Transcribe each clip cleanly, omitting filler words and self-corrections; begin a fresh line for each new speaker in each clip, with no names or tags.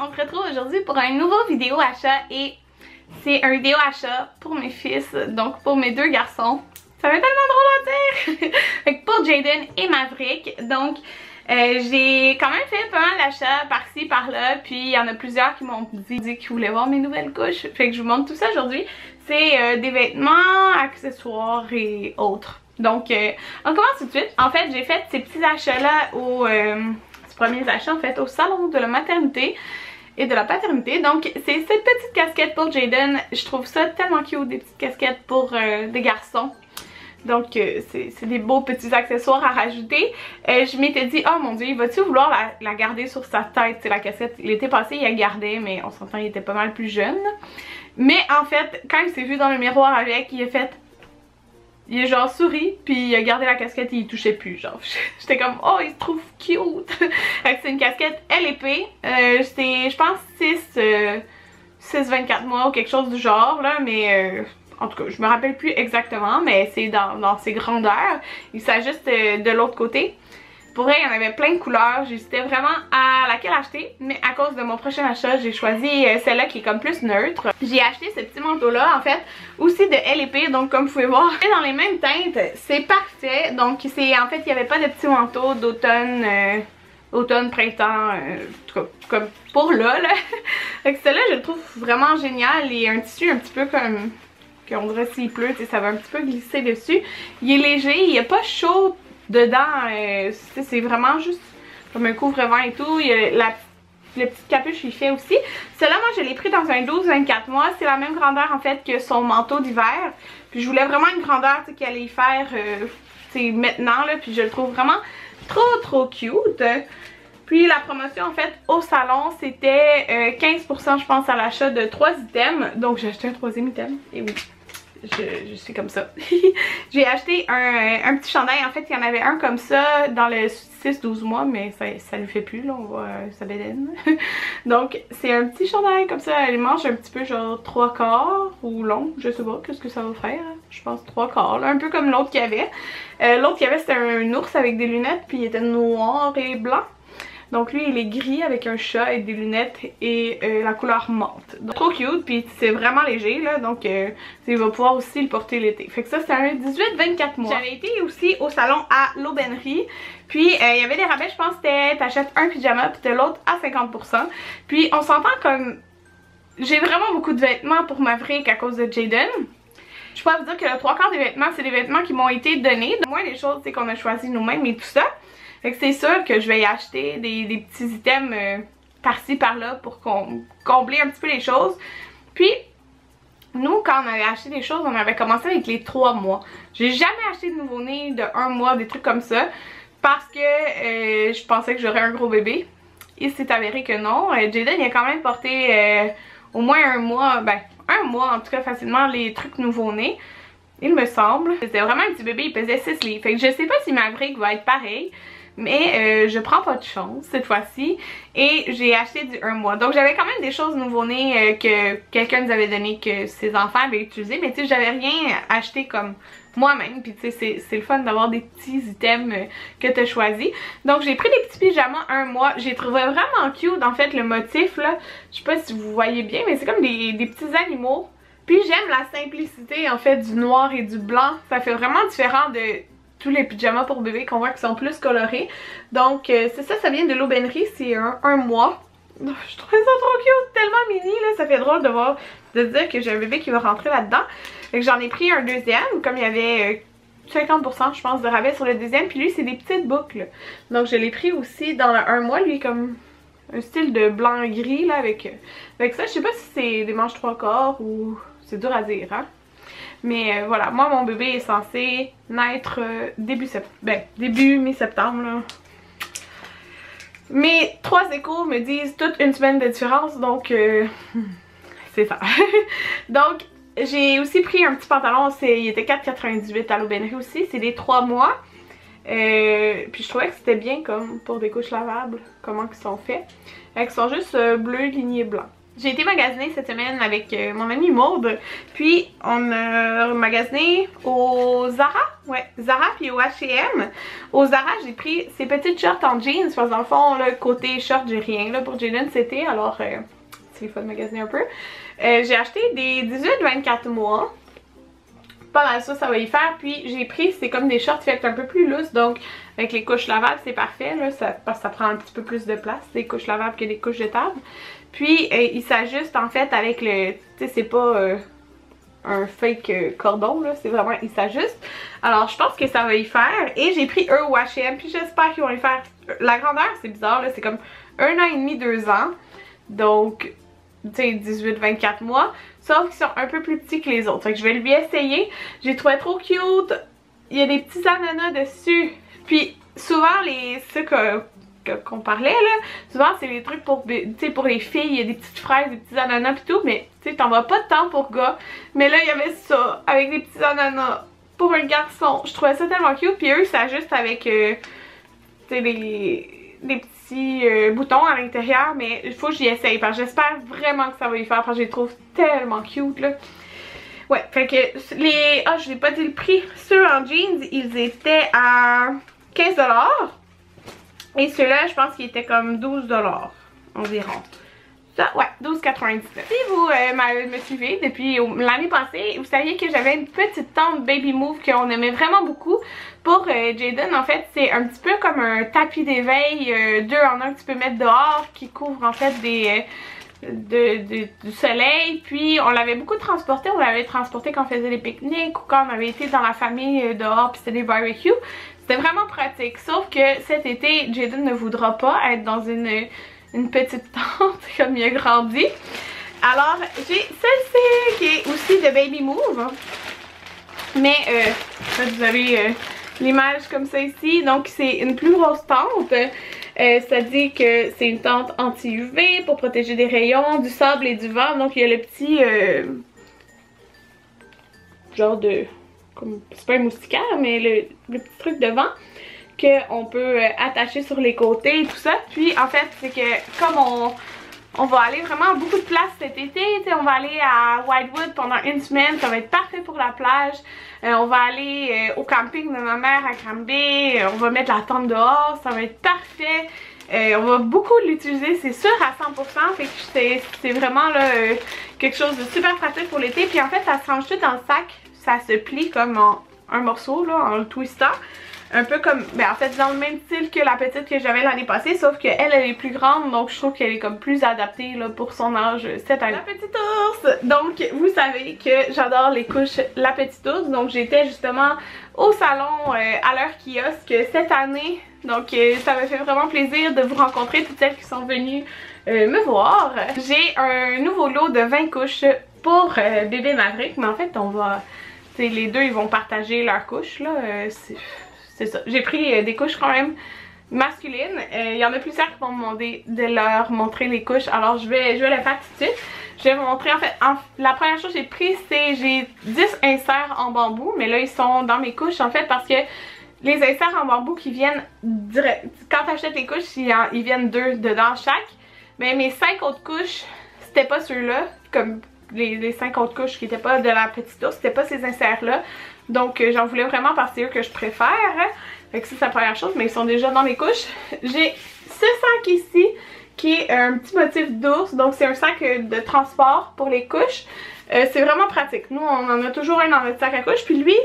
on se retrouve aujourd'hui pour un nouveau vidéo achat et c'est un vidéo achat pour mes fils, donc pour mes deux garçons. Ça va être tellement drôle à dire! Fait que pour Jaden et Maverick, donc j'ai quand même fait pas mal d'achats par-ci par-là, puis il y en a plusieurs qui m'ont dit qu'ils voulaient voir mes nouvelles couches. Fait que je vous montre tout ça aujourd'hui. C'est des vêtements, accessoires et autres. Donc on commence tout de suite. En fait j'ai fait ces petits achats là au... ces premiers achats en fait au salon de la maternité et de la paternité. Donc c'est cette petite casquette pour Jaden. Je trouve ça tellement cute, des petites casquettes pour des garçons. Donc c'est des beaux petits accessoires à rajouter. Je m'étais dit, oh mon dieu, il va-tu vouloir la garder sur sa tête? C'est la cassette, l'été passé il la gardait, mais on s'entend, il était pas mal plus jeune. Mais en fait, quand il s'est vu dans le miroir avec, il a fait... Il a genre souri, puis il a gardé la casquette et il touchait plus, genre. J'étais comme, oh, il se trouve cute! C'est une casquette LP. C'est, je pense, 6-24 mois ou quelque chose du genre, là, mais... en tout cas, je me rappelle plus exactement, mais c'est dans ses grandeurs. Il s'ajuste de l'autre côté. Pour vrai, il y en avait plein de couleurs. J'hésitais vraiment à laquelle acheter. Mais à cause de mon prochain achat, j'ai choisi celle-là qui est comme plus neutre. J'ai acheté ce petit manteau-là, en fait, aussi de LP. Donc, comme vous pouvez voir, c'est dans les mêmes teintes. C'est parfait. Donc, c'est en fait, il n'y avait pas de petit manteau d'automne... automne, printemps, en tout cas, comme pour là. Fait que celle-là, je le trouve vraiment génial. Et un tissu un petit peu comme... qu'on dirait s'il pleut, ça va un petit peu glisser dessus. Il est léger, il n'y a pas chaud dedans, c'est vraiment juste comme un couvre-vent et tout. Il y a le petit capuche il fait aussi. Celui-là, moi je l'ai pris dans un 12-24 mois. C'est la même grandeur en fait que son manteau d'hiver. Puis je voulais vraiment une grandeur qui allait y faire maintenant, là, puis je le trouve vraiment trop cute. Puis la promotion en fait au salon c'était 15% je pense à l'achat de 3 items. Donc j'ai acheté un troisième item. Et oui, je suis comme ça. J'ai acheté un petit chandail. En fait il y en avait un comme ça dans le 6-12 mois. Mais ça lui fait plus là, on voit sa bédaine. Donc c'est un petit chandail comme ça. Elle mange un petit peu genre 3/4 ou long. Je sais pas qu'est-ce que ça va faire. Je pense 3/4 là, un peu comme l'autre qu'il y avait. L'autre qu'il y avait c'était un ours avec des lunettes. Puis il était noir et blanc. Donc lui il est gris avec un chat et des lunettes et la couleur menthe. Donc, trop cute, puis c'est vraiment léger là, donc il va pouvoir aussi le porter l'été. Fait que ça c'est un 18-24 mois. J'avais été aussi au salon à l'aubainerie, puis il y avait des rabais, je pense que c'était t'achètes un pyjama puis t'as l'autre à 50%. Puis on s'entend comme j'ai vraiment beaucoup de vêtements pour Maverick à cause de Jaden. Je peux vous dire que le 3/4 des vêtements c'est des vêtements qui m'ont été donnés. Moi les choses c'est qu'on a choisi nous-mêmes et tout ça. Fait que c'est sûr que je vais y acheter des petits items par-ci par-là pour combler un petit peu les choses. Puis nous quand on avait acheté des choses on avait commencé avec les 3 mois. J'ai jamais acheté de nouveau-né de 1 mois, des trucs comme ça. Parce que je pensais que j'aurais un gros bébé. Il s'est avéré que non. Jaden il a quand même porté au moins 1 mois, ben 1 mois en tout cas facilement les trucs nouveau-nés. Il me semble. C'était vraiment un petit bébé, il pesait 6 livres. Fait que je sais pas si Maverick va être pareil. Mais je prends pas de chance cette fois-ci. Et j'ai acheté du 1 mois. Donc j'avais quand même des choses nouveau-nées que quelqu'un nous avait donné, que ses enfants avaient utilisé. Mais tu sais, j'avais rien acheté comme moi-même. Puis tu sais, c'est le fun d'avoir des petits items que tu as choisis. Donc j'ai pris des petits pyjamas 1 mois. J'ai trouvé vraiment cute en fait le motif là. Je sais pas si vous voyez bien, mais c'est comme des petits animaux. Puis j'aime la simplicité en fait du noir et du blanc. Ça fait vraiment différent de tous les pyjamas pour bébé qu'on voit qui sont plus colorés. Donc c'est ça, ça vient de l'aubainerie, c'est un mois. Je trouvais ça trop cute, tellement mini là, ça fait drôle de dire que j'ai un bébé qui va rentrer là-dedans. Fait que j'en ai pris un deuxième, comme il y avait 50% je pense de rabais sur le deuxième. Puis lui c'est des petites boucles. Donc je l'ai pris aussi dans le 1 mois, lui comme un style de blanc gris là avec ça. Je sais pas si c'est des manches 3/4 ou c'est dur à dire hein. Mais voilà, moi mon bébé est censé naître début mi-septembre là. Mes 3 échos me disent toute une semaine de différence, donc c'est ça. Donc j'ai aussi pris un petit pantalon, il était 4,98 à l'aubainerie aussi, c'est des 3 mois. Puis je trouvais que c'était bien comme pour des couches lavables, comment ils sont faits. Ils sont juste bleu, ligné blanc. J'ai été magasiner cette semaine avec mon amie Maude, puis on a magasiné au Zara, ouais, Zara puis au H&M. Au Zara, j'ai pris ces petites shorts en jeans, parce que dans le fond, là, côté short, j'ai rien là pour Jaden c'était, alors c'est le fun de magasiner un peu. J'ai acheté des 18-24 mois. Pas mal ça va y faire. Puis j'ai pris, c'est comme des shorts faits un peu plus loose, donc avec les couches lavables c'est parfait là, parce que ça prend un petit peu plus de place, des couches lavables que des couches de table. Puis il s'ajuste en fait avec le, tu sais c'est pas un fake cordon là, c'est vraiment, il s'ajuste. Alors je pense que ça va y faire. Et j'ai pris eux au H&M, puis j'espère qu'ils vont y faire. La grandeur c'est bizarre là, c'est comme 1 an et demi, 2 ans. Donc tu sais 18-24 mois. Sauf qu'ils sont un peu plus petits que les autres. Fait que je vais lui essayer. J'ai trouvé trop cute. Il y a des petits ananas dessus. Puis souvent ceux qu'on parlait là, souvent c'est les trucs pour, pour les filles. Il y a des petites fraises, des petits ananas pis tout. Mais tu sais t'en vas pas de temps pour gars. Mais là il y avait ça avec des petits ananas pour un garçon. Je trouvais ça tellement cute. Puis eux ça juste avec tu sais des petits boutons à l'intérieur, mais il faut que j'y essaye parce que j'espère vraiment que ça va y faire parce que je les trouve tellement cute là. Ouais, fait que les... Ah, je n'ai pas dit le prix. Ceux en jeans, ils étaient à 15 $. Et ceux-là, je pense qu'ils étaient comme 12 $ environ. Ça, ouais, 12,99. Si vous me suivez depuis l'année passée, vous saviez que j'avais une petite tente Baby Move qu'on aimait vraiment beaucoup. Pour Jaden, en fait, c'est un petit peu comme un tapis d'éveil 2 en 1 que tu peux mettre dehors qui couvre en fait du soleil. Puis on l'avait beaucoup transporté, on l'avait transporté quand on faisait des pique-niques ou quand on avait été dans la famille dehors puis c'était des barbecues. C'était vraiment pratique, sauf que cet été, Jaden ne voudra pas être dans une petite tente comme il a grandi. Alors j'ai celle-ci qui est aussi de Baby Move. Mais vous avez l'image comme ça ici. Donc c'est une plus grosse tente. Ça dit que c'est une tente anti-UV pour protéger des rayons, du sable et du vent. Donc il y a le petit genre de... c'est pas un moustiquaire, mais le petit truc de vent qu'on peut attacher sur les côtés et tout ça. Puis en fait c'est que comme on va aller vraiment à beaucoup de places cet été, on va aller à Whitewood pendant 1 semaine, ça va être parfait pour la plage. On va aller au camping de ma mère à Granby, on va mettre la tente dehors, ça va être parfait. On va beaucoup l'utiliser, c'est sûr à 100%, fait que c'est vraiment là, quelque chose de super pratique pour l'été. Puis en fait ça se range tout dans le sac, ça se plie comme en un morceau là, en le twistant. Un peu comme, ben en fait dans le même style que la petite que j'avais l'année passée, sauf qu'elle est plus grande, donc je trouve qu'elle est comme plus adaptée là, pour son âge cette année. La petite ours! Donc vous savez que j'adore les couches La Petite Ours, donc j'étais justement au salon à leur kiosque cette année, donc ça me fait vraiment plaisir de vous rencontrer, toutes celles qui sont venues me voir. J'ai un nouveau lot de 20 couches pour bébé Maverick, mais en fait on va, les deux ils vont partager leurs couches là, c'est ça. J'ai pris des couches quand même masculines. Il y en a plusieurs qui vont me demander de leur montrer les couches. Alors je vais le faire tout de suite. Je vais vous montrer en fait. La première chose que j'ai pris, c'est j'ai 10 inserts en bambou. Mais là ils sont dans mes couches en fait parce que les inserts en bambou qui viennent direct. Quand tu achètes les couches, ils viennent 2 dedans chaque. Mais mes 5 autres couches, c'était pas ceux-là. Comme les 5 autres couches qui n'étaient pas de La Petite Ours, c'était pas ces inserts-là. Donc j'en voulais vraiment parce que c'est eux que je préfère. Fait que c'est la première chose, mais ils sont déjà dans mes couches. J'ai ce sac ici qui est un petit motif d'ours. Donc c'est un sac de transport pour les couches. C'est vraiment pratique. Nous on en a toujours un dans notre sac à couches. Puis lui,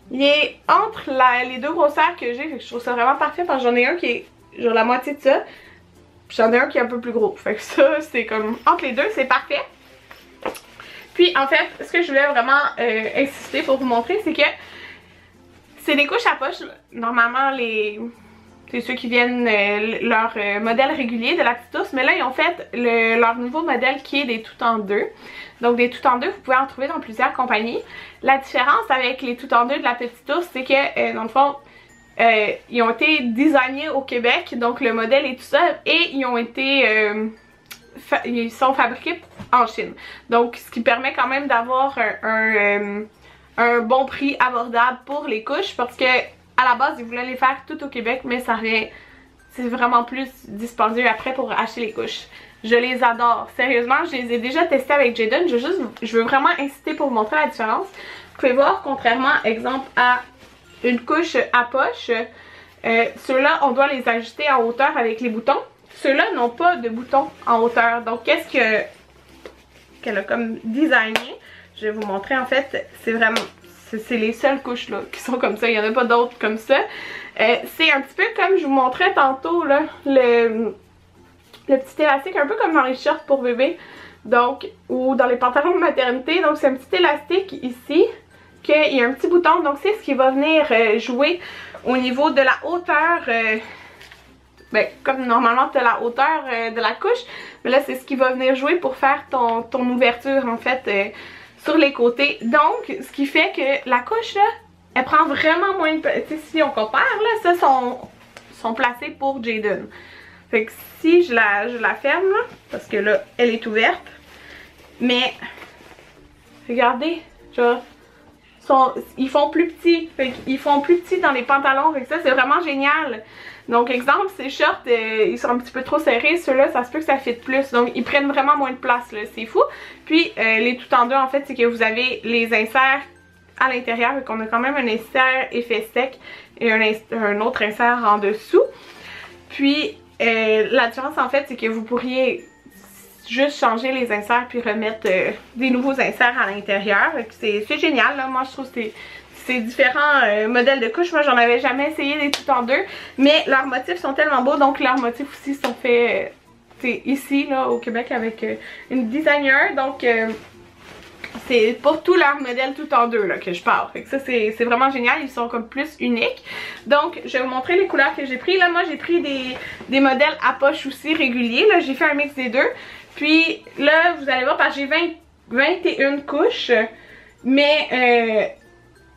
il est entre les deux grosseurs que j'ai. Fait que je trouve ça vraiment parfait parce que j'en ai un qui est genre la moitié de ça. Puis j'en ai un qui est un peu plus gros. Fait que ça c'est comme entre les deux, c'est parfait. Puis en fait, ce que je voulais vraiment insister pour vous montrer, c'est que c'est des couches à poche. Normalement, c'est ceux qui viennent leur modèle régulier de La Petite Ours. Mais là, ils ont fait leur nouveau modèle qui est des tout en deux. Donc des tout en deux, vous pouvez en trouver dans plusieurs compagnies. La différence avec les tout en deux de La Petite Ours, c'est que dans le fond, ils ont été designés au Québec. Donc le modèle est tout seul. Et ils ont été... ils sont fabriqués en Chine. Donc ce qui permet quand même d'avoir un bon prix abordable pour les couches parce que à la base ils voulaient les faire tout au Québec mais ça revient, c'est vraiment plus dispendieux après pour acheter les couches. Je les adore. Sérieusement, je les ai déjà testés avec Jayden. Je veux vraiment insister pour vous montrer la différence. Vous pouvez voir, contrairement, exemple, à une couche à poche, ceux-là, on doit les ajuster en hauteur avec les boutons. Ceux-là n'ont pas de boutons en hauteur. Donc, qu'est-ce qu'elle a comme designé? Je vais vous montrer, en fait, c'est vraiment... C'est les seules couches là qui sont comme ça, il n'y en a pas d'autres comme ça. C'est un petit peu comme je vous montrais tantôt là, le petit élastique, un peu comme dans les shorts pour bébé, donc, ou dans les pantalons de maternité. Donc c'est un petit élastique ici, qu'il y a un petit bouton, donc c'est ce qui va venir jouer au niveau de la hauteur, ben, comme normalement tu as la hauteur de la couche, mais là c'est ce qui va venir jouer pour faire ton ouverture en fait, sur les côtés. Donc, ce qui fait que la couche, là, elle prend vraiment moins de... Tu sais, si on compare, là, ça sont placés pour Jayden. Fait que si je la ferme, là, parce que là, elle est ouverte, mais, regardez, genre, ils font plus petits. Fait qu'ils font plus petits dans les pantalons. Fait que ça, c'est vraiment génial. Donc, exemple, ces shorts, ils sont un petit peu trop serrés. Ceux-là, ça se peut que ça fit plus. Donc, ils prennent vraiment moins de place, là. C'est fou. Puis, les tout en deux, en fait, c'est que vous avez les inserts à l'intérieur. Fait qu'on a quand même un insert effet sec et un autre insert en dessous. Puis, la différence, en fait, c'est que vous pourriez juste changer les inserts puis remettre des nouveaux inserts à l'intérieur. C'est génial, là. Moi, je trouve que c'est différents modèles de couches. Moi, j'en avais jamais essayé des tout en deux. Mais leurs motifs sont tellement beaux. Donc, leurs motifs aussi sont faits ici, là, au Québec, avec une designer. Donc, c'est pour tous leurs modèles tout en deux là, que je parle. Fait que ça, c'est vraiment génial. Ils sont comme plus uniques. Donc, je vais vous montrer les couleurs que j'ai pris. Là, moi, j'ai pris des modèles à poche aussi réguliers. Là, j'ai fait un mix des deux. Puis là, vous allez voir, parce que j'ai 21 couches. Mais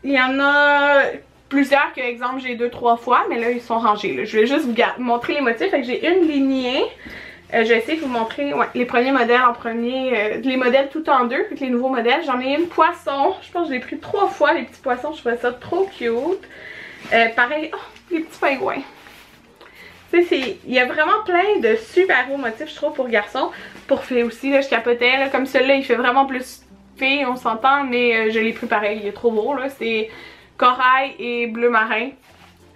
il y en a plusieurs que, exemple, j'ai 2-3 fois. Mais là, ils sont rangés. Là. Je vais juste vous montrer les motifs. Fait que j'ai une lignée. Je vais essayer de vous montrer les premiers modèles en premier, les modèles tout en deux, les nouveaux modèles. J'en ai une poisson, je pense que je l'ai pris 3 fois, les petits poissons, je trouvais ça trop cute. Pareil, oh, les petits pingouins. Tu sais, il y a vraiment plein de super beaux motifs, je trouve, pour garçons. Pour filles aussi, là, je capotais, là, comme celui-là, il fait vraiment plus fille, on s'entend, mais je l'ai pris pareil, il est trop beau, là. C'est corail et bleu marin.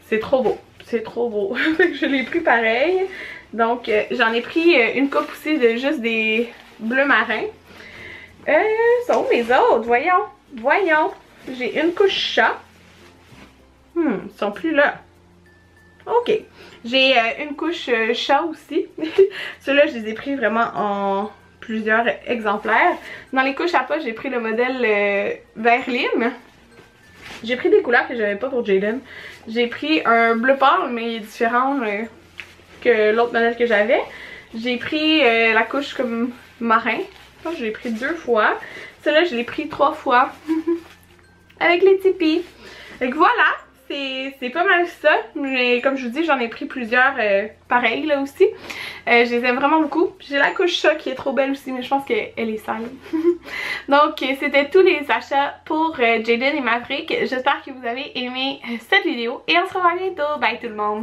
C'est trop beau, c'est trop beau. Je l'ai pris pareil. Donc, j'en ai pris une coupe aussi de juste des bleus marins. Sont où mes autres? Voyons. J'ai une couche chat. Ils sont plus là. Ok. J'ai une couche chat aussi. Ceux-là, je les ai pris vraiment en plusieurs exemplaires. Dans les couches à poche, j'ai pris le modèle vert lime. J'ai pris des couleurs que j'avais pas pour Jayden. J'ai pris un bleu pâle, mais il est différent que l'autre modèle que j'avais. J'ai pris la couche comme marin. Je l'ai pris 2 fois. Celle-là, je l'ai pris 3 fois. Avec les tipis. Donc voilà, c'est pas mal ça. Mais comme je vous dis, j'en ai pris plusieurs pareils là aussi. Je les aime vraiment beaucoup. J'ai la couche chat qui est trop belle aussi, mais je pense qu'elle est sale. Donc c'était tous les achats pour Jayden et Maverick. J'espère que vous avez aimé cette vidéo. Et on se revoit bientôt. Bye tout le monde!